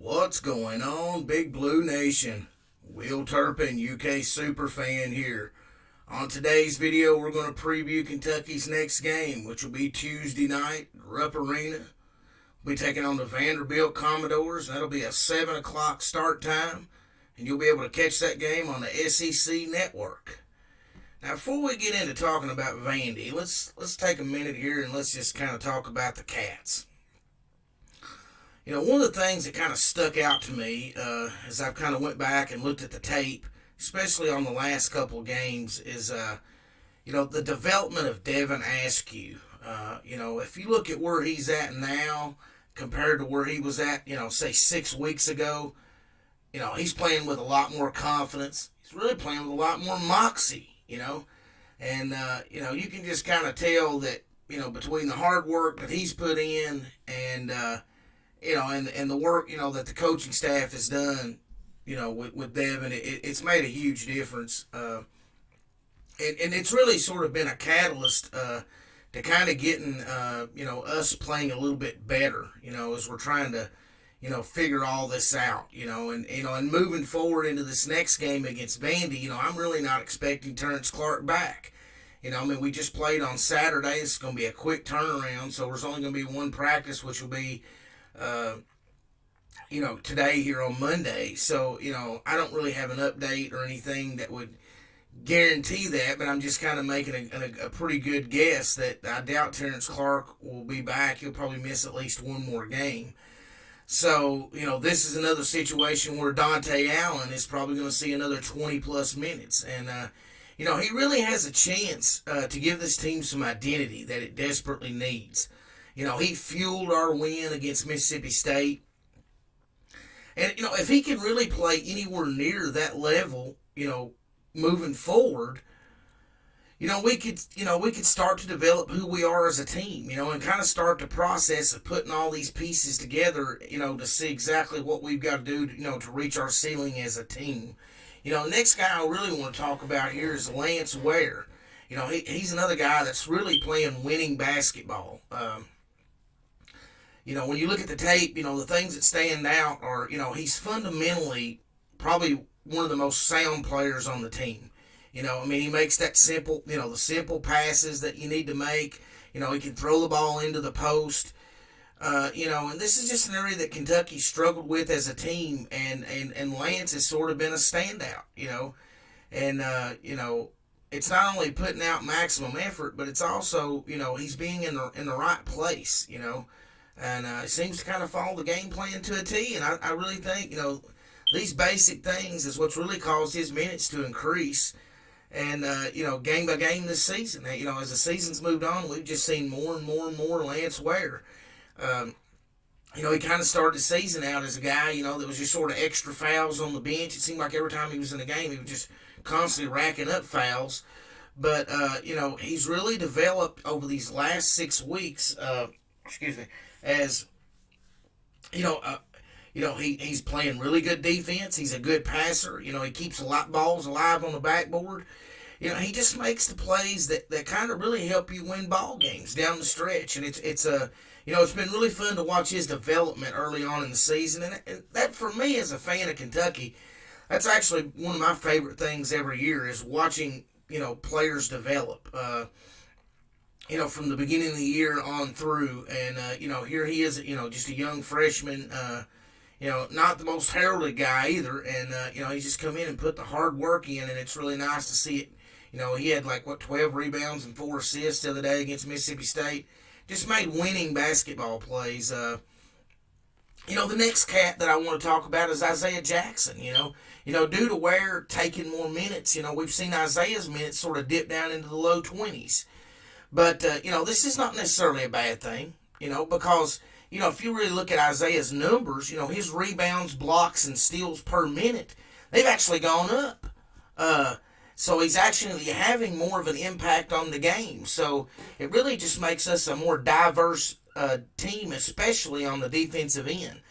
What's going on, Big Blue Nation? Will Turpin, UK superfan here. On today's video, we're going to preview Kentucky's next game, which will be Tuesday night, Rupp Arena. We'll be taking on the Vanderbilt Commodores. That'll be a 7 o'clock start time, and you'll be able to catch that game on the SEC network. Now, before we get into talking about Vandy, let's take a minute here and let's just kind of talk about the Cats. You know, one of the things that kind of stuck out to me as I've kind of went back and looked at the tape, especially on the last couple of games, is, the development of Devin Askew. If you look at where he's at now compared to where he was at, say 6 weeks ago, he's playing with a lot more confidence. He's really playing with a lot more moxie, And, you can just kind of tell that, between the hard work that he's put in and the work, that the coaching staff has done, with Devin, it's made a huge difference. And it's really sort of been a catalyst to kind of getting, us playing a little bit better, as we're trying to, figure all this out, and moving forward into this next game against Vandy, I'm really not expecting Terrence Clark back. We just played on Saturday. It's going to be a quick turnaround, so there's only going to be one practice, which will be today here on Monday. So, I don't really have an update or anything that would guarantee that, but I'm just kind of making a pretty good guess that I doubt Terrence Clark will be back. He'll probably miss at least one more game. So, this is another situation where Dante Allen is probably going to see another 20-plus minutes. And, he really has a chance to give this team some identity that it desperately needs. He fueled our win against Mississippi State. And, if he can really play anywhere near that level, moving forward, we could start to develop who we are as a team, and kind of start the process of putting all these pieces together, to see exactly what we've got to do, to reach our ceiling as a team. The next guy I really want to talk about here is Lance Ware. He's another guy that's really playing winning basketball. When you look at the tape, the things that stand out are, he's fundamentally probably one of the most sound players on the team. He makes that simple, the simple passes that you need to make. He can throw the ball into the post. And this is just an area that Kentucky struggled with as a team, and Lance has sort of been a standout, And, it's not only putting out maximum effort, but it's also, he's being in the right place, And it seems to kind of follow the game plan to a T. And I really think, these basic things is what's really caused his minutes to increase. And, game by game this season, as the season's moved on, we've just seen more and more and more Lance Ware. He kind of started the season out as a guy, that was just sort of extra fouls on the bench. It seemed like every time he was in the game, he was just constantly racking up fouls. But, he's really developed over these last 6 weeks, as, he's playing really good defense. He's a good passer. He keeps a lot of balls alive on the backboard. He just makes the plays that kind of really help you win ball games down the stretch. And it's been really fun to watch his development early on in the season. And that, for me, as a fan of Kentucky, that's actually one of my favorite things every year is watching, players develop. From the beginning of the year on through. And, here he is, just a young freshman, not the most heralded guy either. And, he's just come in and put the hard work in, and it's really nice to see it. He had 12 rebounds and 4 assists the other day against Mississippi State. Just made winning basketball plays. The next cat that I want to talk about is Isaiah Jackson, due to Ware taking more minutes, we've seen Isaiah's minutes sort of dip down into the low 20s. But, this is not necessarily a bad thing, because, if you really look at Isaiah's numbers, his rebounds, blocks, and steals per minute, they've actually gone up. So he's actually having more of an impact on the game. So it really just makes us a more diverse team, especially on the defensive end.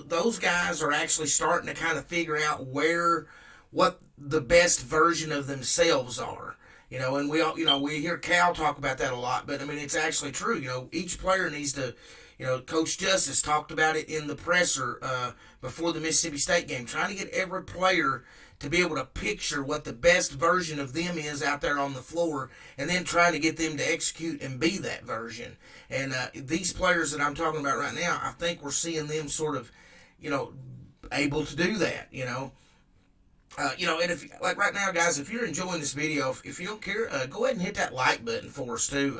Those guys are actually starting to kind of figure out what the best version of themselves are. And we all, we hear Cal talk about that a lot, but I mean, it's actually true. Each player needs to, Coach Justice talked about it in the presser before the Mississippi State game, trying to get every player to be able to picture what the best version of them is out there on the floor, and then trying to get them to execute and be that version. And these players that I'm talking about right now, I think we're seeing them sort of, able to do that. And if, like right now, guys, if you're enjoying this video, if you don't care, go ahead and hit that like button for us too.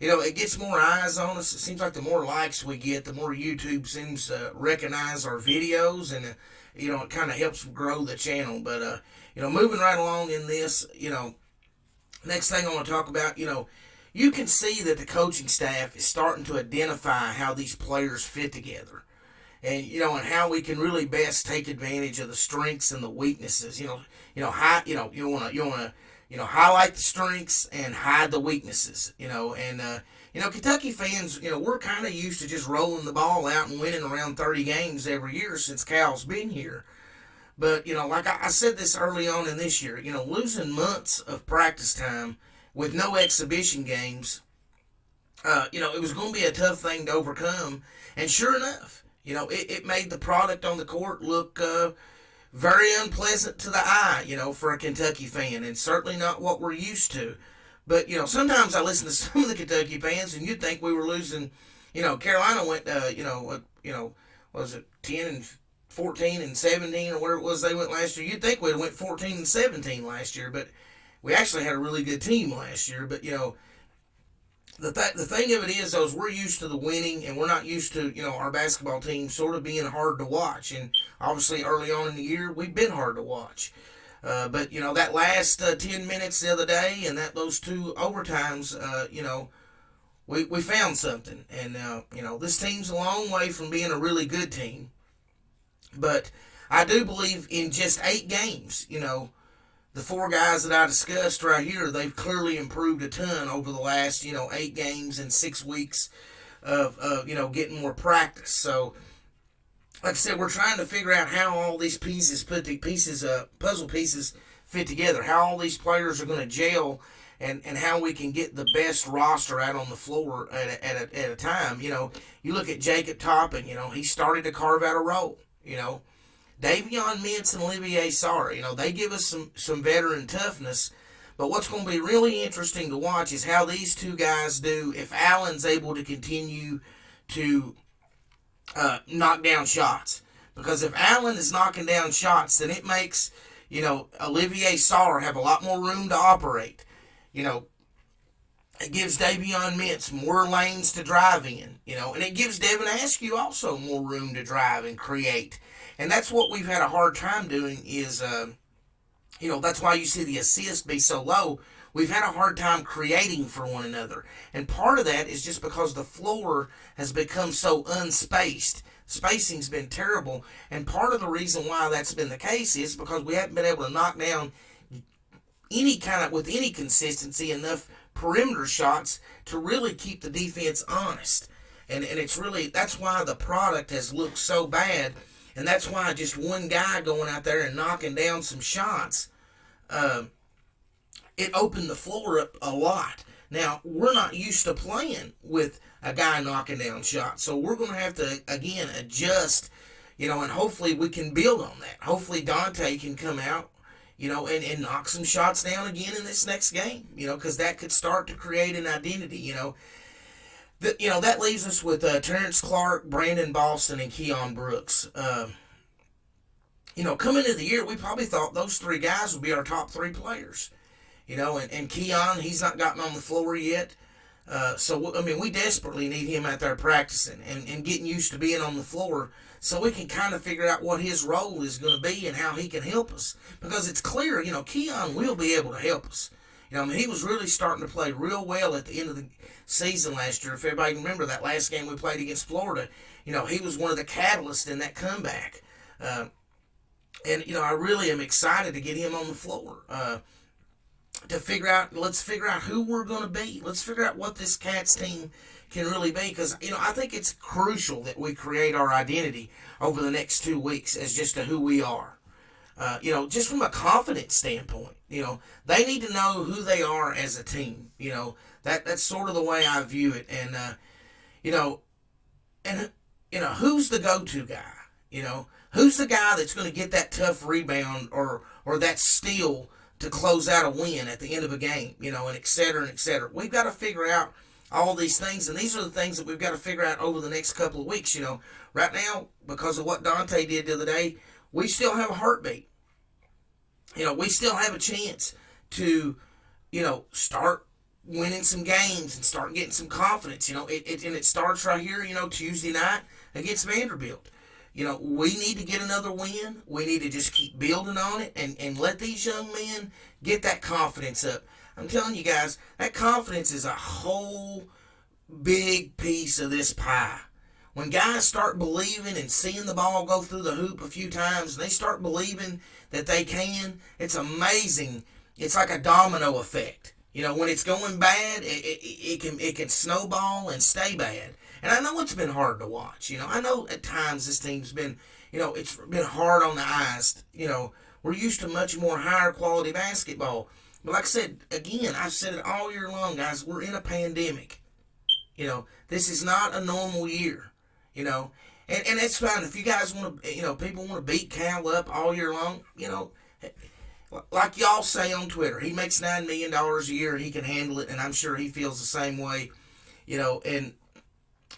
It gets more eyes on us. It seems like the more likes we get, the more YouTube seems to recognize our videos, and it kind of helps grow the channel. But moving right along in this, next thing I want to talk about, you can see that the coaching staff is starting to identify how these players fit together. And and how we can really best take advantage of the strengths and the weaknesses. You want to highlight the strengths and hide the weaknesses. Kentucky fans, we're kind of used to just rolling the ball out and winning around 30 games every year since Cal's been here. But like I said this early on in this year, losing months of practice time with no exhibition games, it was going to be a tough thing to overcome. And sure enough, it made the product on the court look very unpleasant to the eye, for a Kentucky fan, and certainly not what we're used to. But, sometimes I listen to some of the Kentucky fans, and you'd think we were losing, Carolina went, was it 10 and 14 and 17 or whatever it was they went last year? You'd think we'd went 14 and 17 last year, but we actually had a really good team last year. But, the thing of it is, though, is we're used to the winning, and we're not used to, our basketball team sort of being hard to watch. And obviously, early on in the year, we've been hard to watch. But, that last 10 minutes the other day and those two overtimes, we found something. And, this team's a long way from being a really good team. But I do believe in just 8 games, the 4 guys that I discussed right here, they've clearly improved a ton over the last, 8 games and 6 weeks of getting more practice. So, like I said, we're trying to figure out how all these puzzle pieces fit together, how all these players are going to gel, and how we can get the best roster out on the floor at a time. You look at Jacob Toppin, he started to carve out a role, Davion Mintz and Olivier Sarr, they give us some veteran toughness. But what's going to be really interesting to watch is how these two guys do if Allen's able to continue to knock down shots. Because if Allen is knocking down shots, then it makes, Olivier Sarr have a lot more room to operate. It gives Davion Mintz more lanes to drive in, and it gives Devin Askew also more room to drive and create. And that's what we've had a hard time doing is, that's why you see the assist be so low. We've had a hard time creating for one another. And part of that is just because the floor has become so unspaced. Spacing's been terrible. And part of the reason why that's been the case is because we haven't been able to knock down with any consistency enough perimeter shots to really keep the defense honest. And it's really, that's why the product has looked so bad. And that's why just one guy going out there and knocking down some shots, it opened the floor up a lot. Now, we're not used to playing with a guy knocking down shots. So we're going to have to, again, adjust, and hopefully we can build on that. Hopefully Dante can come out, and knock some shots down again in this next game, because that could start to create an identity, That leaves us with Terrence Clark, Brandon Boston, and Keon Brooks. Coming into the year, we probably thought those 3 guys would be our top 3 players. And Keon, he's not gotten on the floor yet. We desperately need him out there practicing and getting used to being on the floor so we can kind of figure out what his role is going to be and how he can help us. Because it's clear, Keon will be able to help us. He was really starting to play real well at the end of the season last year. If everybody can remember that last game we played against Florida, he was one of the catalysts in that comeback. I really am excited to get him on the floor. Let's figure out who we're going to be. Let's figure out what this Cats team can really be. Because, I think it's crucial that we create our identity over the next 2 weeks as just to who we are. Just from a confidence standpoint. They need to know who they are as a team. That's sort of the way I view it. And you know, and who's the go-to guy? Who's the guy that's going to get that tough rebound or that steal to close out a win at the end of a game? And et cetera and et cetera. We've got to figure out all these things, and these are the things that we've got to figure out over the next couple of weeks. Right now, because of what Dante did the other day, we still have a heartbeat. We still have a chance to, start winning some games and start getting some confidence. It starts right here, Tuesday night against Vanderbilt. We need to get another win. We need to just keep building on it and let these young men get that confidence up. I'm telling you guys, that confidence is a whole big piece of this pie. When guys start believing and seeing the ball go through the hoop a few times, and they start believing that they can, it's amazing. It's like a domino effect. When it's going bad, it can snowball and stay bad. And I know it's been hard to watch. I know at times this team's been, it's been hard on the eyes. We're used to much more higher quality basketball. But like I said, again, I've said it all year long, guys, we're in a pandemic. This is not a normal year. And that's fine. If you guys want to, people want to beat Cal up all year long, like y'all say on Twitter, he makes $9 million a year, he can handle it, and I'm sure he feels the same way, and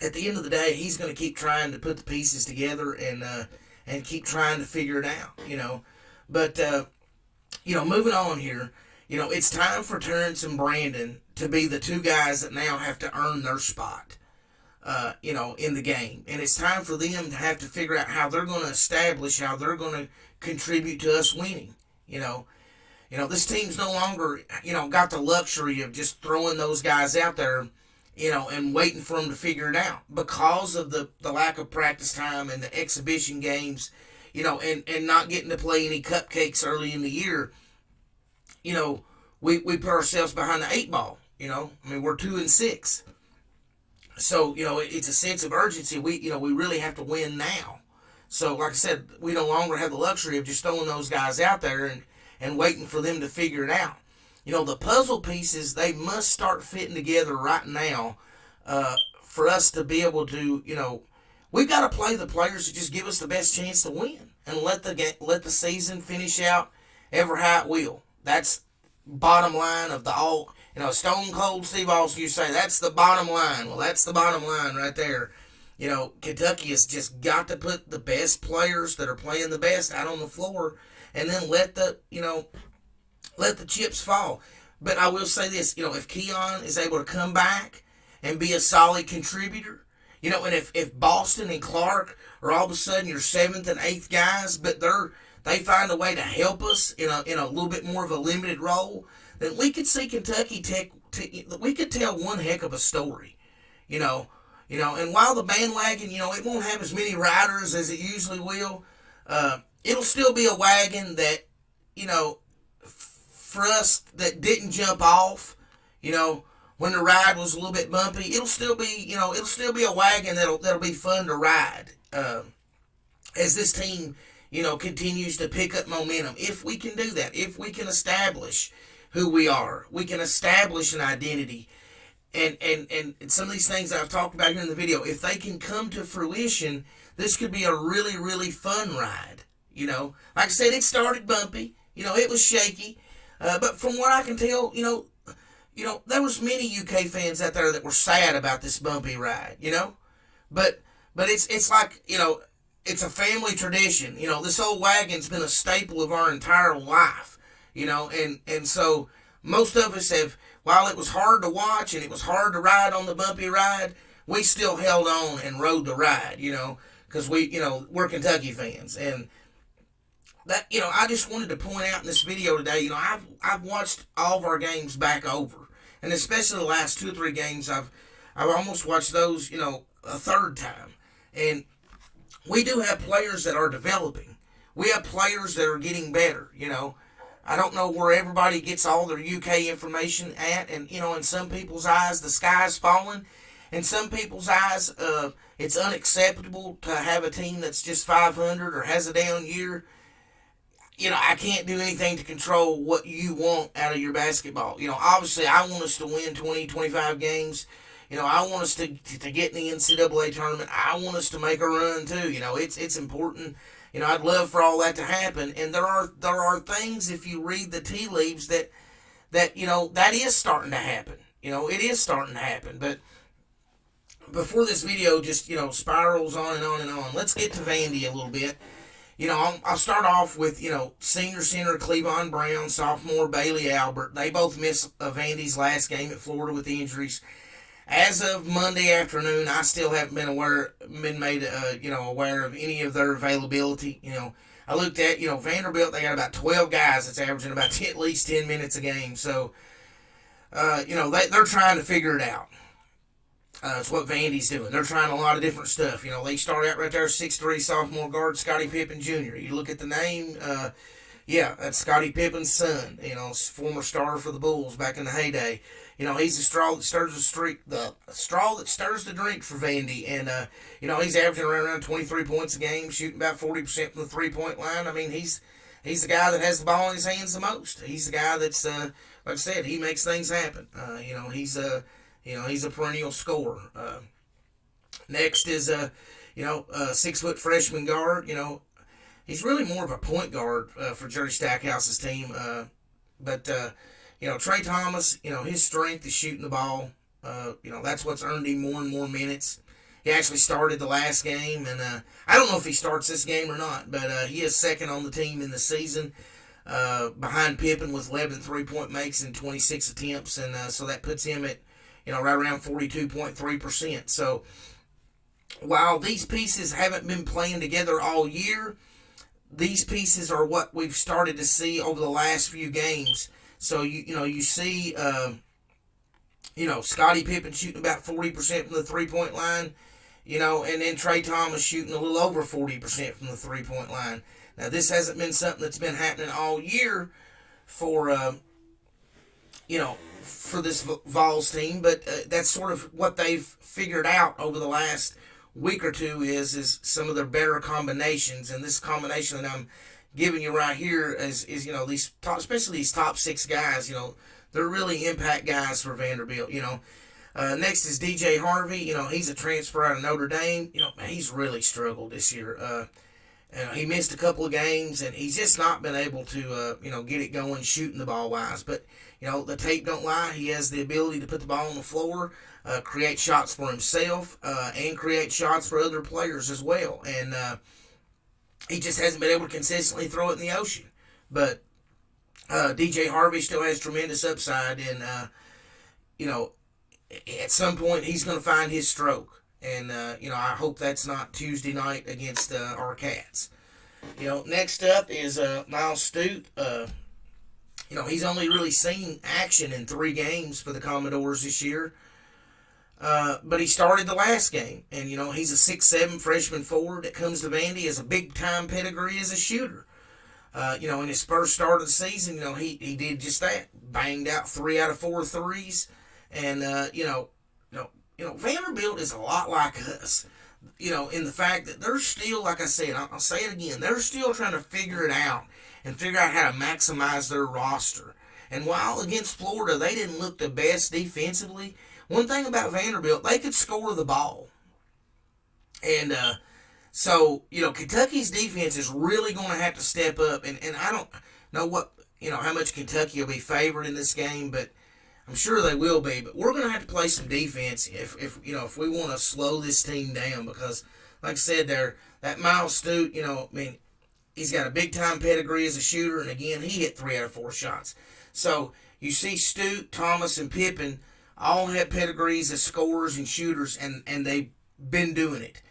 at the end of the day, he's going to keep trying to put the pieces together and keep trying to figure it out, But, moving on here, it's time for Terrence and Brandon to be the two guys that now have to earn their spot. In the game. And it's time for them to have to figure out how they're going to establish, how they're going to contribute to us winning. This team's no longer, got the luxury of just throwing those guys out there, and waiting for them to figure it out because of the lack of practice time and the exhibition games, and not getting to play any cupcakes early in the year. We put ourselves behind the 8 ball. We're 2-6. So, it's a sense of urgency. We really have to win now. So, like I said, we no longer have the luxury of just throwing those guys out there and waiting for them to figure it out. The puzzle pieces, they must start fitting together right now for us to be able to, we've got to play the players that just give us the best chance to win and let the season finish out ever how it will. That's bottom line of the all. Stone Cold Steve Austin used to say, that's the bottom line. Well, that's the bottom line right there. Kentucky has just got to put the best players that are playing the best out on the floor and then let the chips fall. But I will say this, if Keon is able to come back and be a solid contributor, and if Boston and Clark are all of a sudden your 7th and 8th guys, but they find a way to help us in a little bit more of a limited role, then we could see Kentucky we could tell one heck of a story, and while the bandwagon, it won't have as many riders as it usually will, it'll still be a wagon that, for us that didn't jump off, when the ride was a little bit bumpy, it'll still be a wagon that'll be fun to ride, as this team, continues to pick up momentum. If we can do that, if we can establish who we are, we can establish an identity. And some of these things I've talked about here in the video, if they can come to fruition, this could be a really, really fun ride. Like I said, it started bumpy. It was shaky. But from what I can tell, there was many UK fans out there that were sad about this bumpy ride, But it's like, it's a family tradition. This old wagon's been a staple of our entire life. And so most of us have, while it was hard to watch and it was hard to ride on the bumpy ride, we still held on and rode the ride, because we're Kentucky fans. And that, I just wanted to point out in this video today, I've watched all of our games back over, and especially the last 2 or 3 games, I've almost watched those, a third time. And we do have players that are developing. We have players that are getting better, I don't know where everybody gets all their UK information at, and, in some people's eyes, the sky's falling. In some people's eyes, it's unacceptable to have a team that's just 500 or has a down year. I can't do anything to control what you want out of your basketball. Obviously, I want us to win 20, 25 games. I want us to get in the NCAA tournament. I want us to make a run too. It's important. I'd love for all that to happen. And there are things, if you read the tea leaves, that that is starting to happen. It is starting to happen. But before this video just spirals on and on and on, let's get to Vandy a little bit. I'll start off with, senior center Cleavon Brown, sophomore Bailey Albert. They both missed Vandy's last game at Florida with injuries. As of Monday afternoon, I still haven't been made aware of any of their availability. I looked at, Vanderbilt, they got about 12 guys that's averaging about at least 10 minutes a game. So, they're trying to figure it out. It's what Vandy's doing. They're trying a lot of different stuff. They start out right there, 6'3" sophomore guard Scottie Pippen Jr. You look at the name, that's Scottie Pippen's son. Former starter for the Bulls back in the heyday. He's the straw that stirs the drink for Vandy, and he's averaging around 23 points a game, shooting about 40% from the 3-point line. I mean, he's the guy that has the ball in his hands the most. He's the guy that's like I said, he makes things happen. He's a perennial scorer. Next is 6-foot freshman guard. He's really more of a point guard for Jerry Stackhouse's team. But Trey Thomas, his strength is shooting the ball. That's what's earned him more and more minutes. He actually started the last game, and I don't know if he starts this game or not, but he is second on the team in the season, behind Pippen with 11 3-point makes and 26 attempts, and so that puts him at right around 42.3%. So while these pieces haven't been playing together all year, these pieces are what we've started to see over the last few games. So you see Scottie Pippen shooting about 40% from the 3-point line, and then Trey Thomas shooting a little over 40% from the 3-point line. Now this hasn't been something that's been happening all year for for this Vols team, but that's sort of what they've figured out over the last week or two is some of their better combinations. And this combination that I'm giving you right here is these top, especially these top 6 guys, they're really impact guys for Vanderbilt. Next is DJ Harvey. He's a transfer out of Notre Dame. He's really struggled this year. He missed a couple of games, and he's just not been able to, get it going shooting the ball wise. But, the tape don't lie. He has the ability to put the ball on the floor, create shots for himself, and create shots for other players as well. And he just hasn't been able to consistently throw it in the ocean. But DJ Harvey still has tremendous upside, and, at some point he's going to find his stroke. And, I hope that's not Tuesday night against our Cats. Next up is Miles Stute. He's only really seen action in 3 games for the Commodores this year. But he started the last game. And, he's a 6'7" freshman forward that comes to Vandy as a big-time pedigree as a shooter. In his first start of the season, he did just that. Banged out 3 out of 4 threes. And, Vanderbilt is a lot like us, in the fact that they're still, like I said, I'll say it again, they're still trying to figure it out and figure out how to maximize their roster. And while against Florida, they didn't look the best defensively, one thing about Vanderbilt, they could score the ball. And so, Kentucky's defense is really going to have to step up. And I don't know how much Kentucky will be favored in this game, but I'm sure they will be, but we're going to have to play some defense if we want to slow this team down, because, like I said, that Miles Stute, he's got a big-time pedigree as a shooter, and again, he hit 3 out of 4 shots. So you see Stute, Thomas, and Pippen all have pedigrees as scorers and shooters, and they've been doing it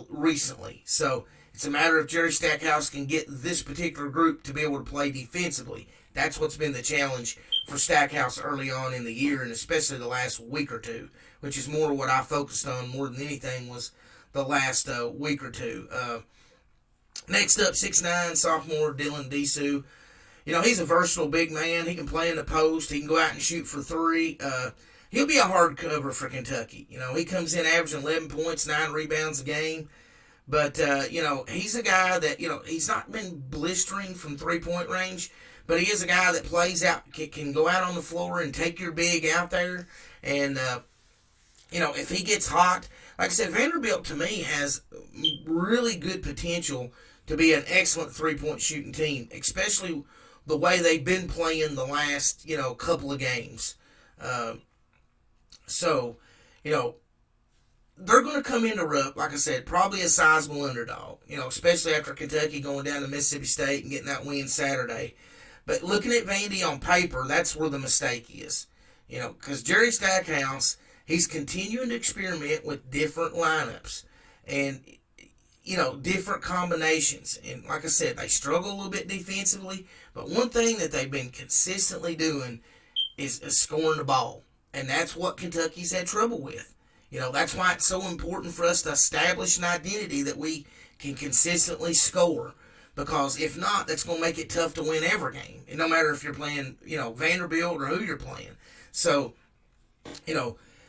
recently. So it's a matter of Jerry Stackhouse can get this particular group to be able to play defensively. That's what's been the challenge for Stackhouse early on in the year, and especially the last week or two, which is more what I focused on more than anything was the last week or two. Next up, 6'9", sophomore Dylan Disu. He's a versatile big man. He can play in the post. He can go out and shoot for 3. He'll be a hard cover for Kentucky. He comes in averaging 11 points, 9 rebounds a game. But, he's a guy that, he's not been blistering from 3-point range, but he is a guy that plays out, can go out on the floor and take your big out there. And, if he gets hot, like I said, Vanderbilt to me has really good potential to be an excellent 3-point shooting team, especially the way they've been playing the last, couple of games. Uh, so, you know, they're going to come into Rupp, like I said, probably a sizable underdog, especially after Kentucky going down to Mississippi State and getting that win Saturday. But looking at Vandy on paper, that's where the mistake is. Because Jerry Stackhouse, he's continuing to experiment with different lineups and, different combinations. And like I said, they struggle a little bit defensively. But one thing that they've been consistently doing is scoring the ball. And that's what Kentucky's had trouble with. That's why it's so important for us to establish an identity that we can consistently score. Because if not, that's going to make it tough to win every game. And no matter if you're playing, Vanderbilt or who you're playing. So,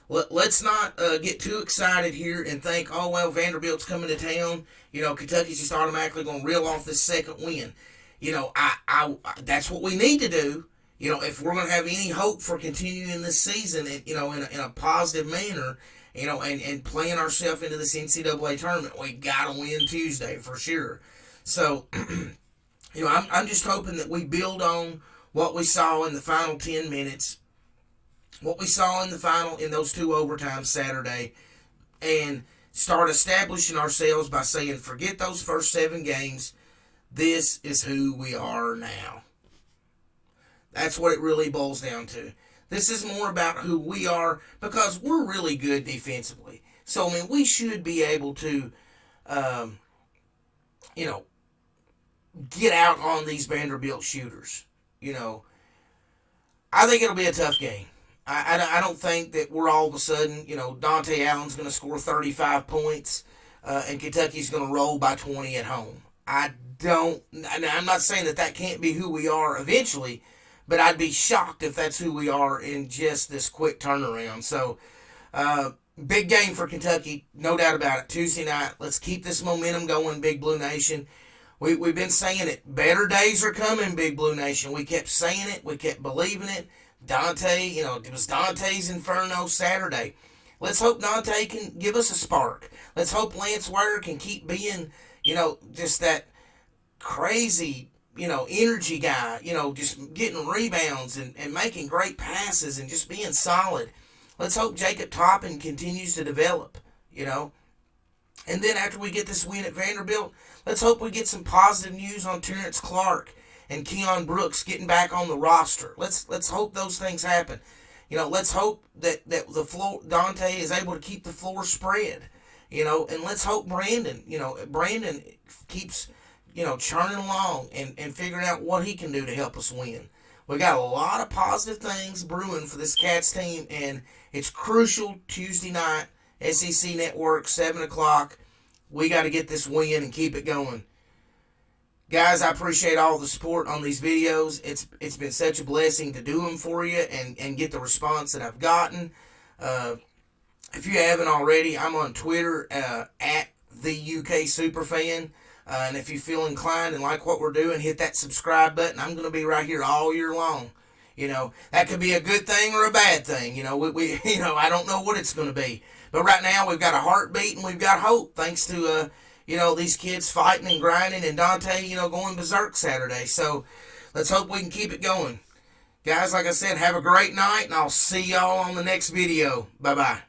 let's not get too excited here and think, oh, well, Vanderbilt's coming to town. Kentucky's just automatically going to reel off this second win. That's what we need to do. If we're going to have any hope for continuing this season, in a positive manner, and playing ourselves into this NCAA tournament, we got to win Tuesday for sure. So, I'm just hoping that we build on what we saw in the final 10 minutes, what we saw in those 2 overtimes Saturday, and start establishing ourselves by saying, forget those first 7 games. This is who we are now. That's what it really boils down to. This is more about who we are because we're really good defensively. So, we should be able to, get out on these Vanderbilt shooters. I think it'll be a tough game. I don't think that we're all of a sudden, Dante Allen's going to score 35 points and Kentucky's going to roll by 20 at home. I'm not saying that can't be who we are eventually, but I'd be shocked if that's who we are in just this quick turnaround. So, big game for Kentucky, no doubt about it. Tuesday night, let's keep this momentum going, Big Blue Nation. We've been saying it. Better days are coming, Big Blue Nation. We kept saying it. We kept believing it. Dante, it was Dante's Inferno Saturday. Let's hope Dante can give us a spark. Let's hope Lance Ware can keep being, just that crazy, energy guy, just getting rebounds and making great passes and just being solid. Let's hope Jacob Toppin continues to develop, And then after we get this win at Vanderbilt, let's hope we get some positive news on Terrence Clark and Keon Brooks getting back on the roster. Let's hope those things happen. Let's hope that the floor Dante is able to keep the floor spread. And let's hope Brandon keeps, churning along and figuring out what he can do to help us win. We got a lot of positive things brewing for this Cats team, and it's crucial Tuesday night, SEC Network, 7 o'clock. We got to get this win and keep it going. Guys, I appreciate all the support on these videos. It's been such a blessing to do them for you and get the response that I've gotten. If you haven't already, I'm on Twitter at the UK Superfan. And if you feel inclined and like what we're doing, hit that subscribe button. I'm going to be right here all year long. That could be a good thing or a bad thing. We I don't know what it's going to be. But right now, we've got a heartbeat and we've got hope thanks to, these kids fighting and grinding and Dante, going berserk Saturday. So let's hope we can keep it going. Guys, like I said, have a great night and I'll see y'all on the next video. Bye-bye.